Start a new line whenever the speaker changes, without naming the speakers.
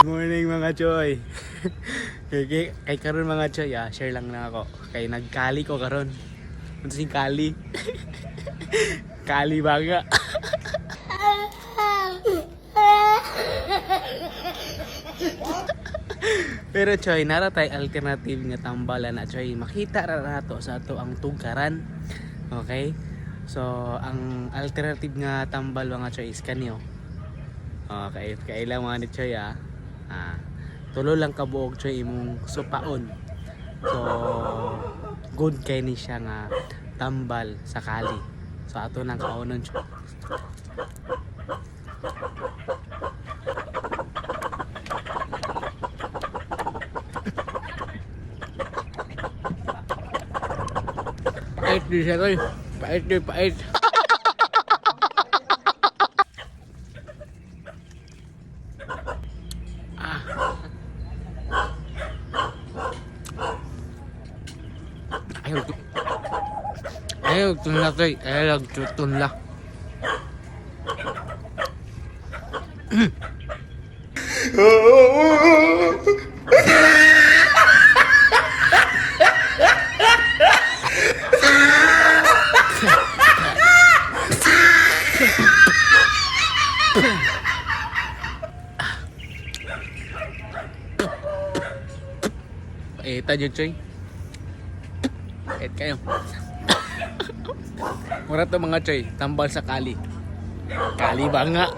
Morning mga choy. Kay karon mga choy, share lang na ako. Kay nagkali ko karon. Ano sing kali? Kali baga. Pero choy, nara tay alternative nga tambalan na choy. Makita ra nato sa ato ang tugkaran. Okay? So, ang alternative nga tambal mga choy is kanyo. Okay, kailang mga ni choy tulo lang kabuok choy imong supaon. So, good kay ni siya nga tambal sa kali. So, ato nang kaunon choy. Pait di siya choy. Pait di, pait. Ayaw tunla choy. Ayaw tunla. Paita dyan choy. Pait kayo. Mura to mga choy, tambal sa kali. Kali ba nga?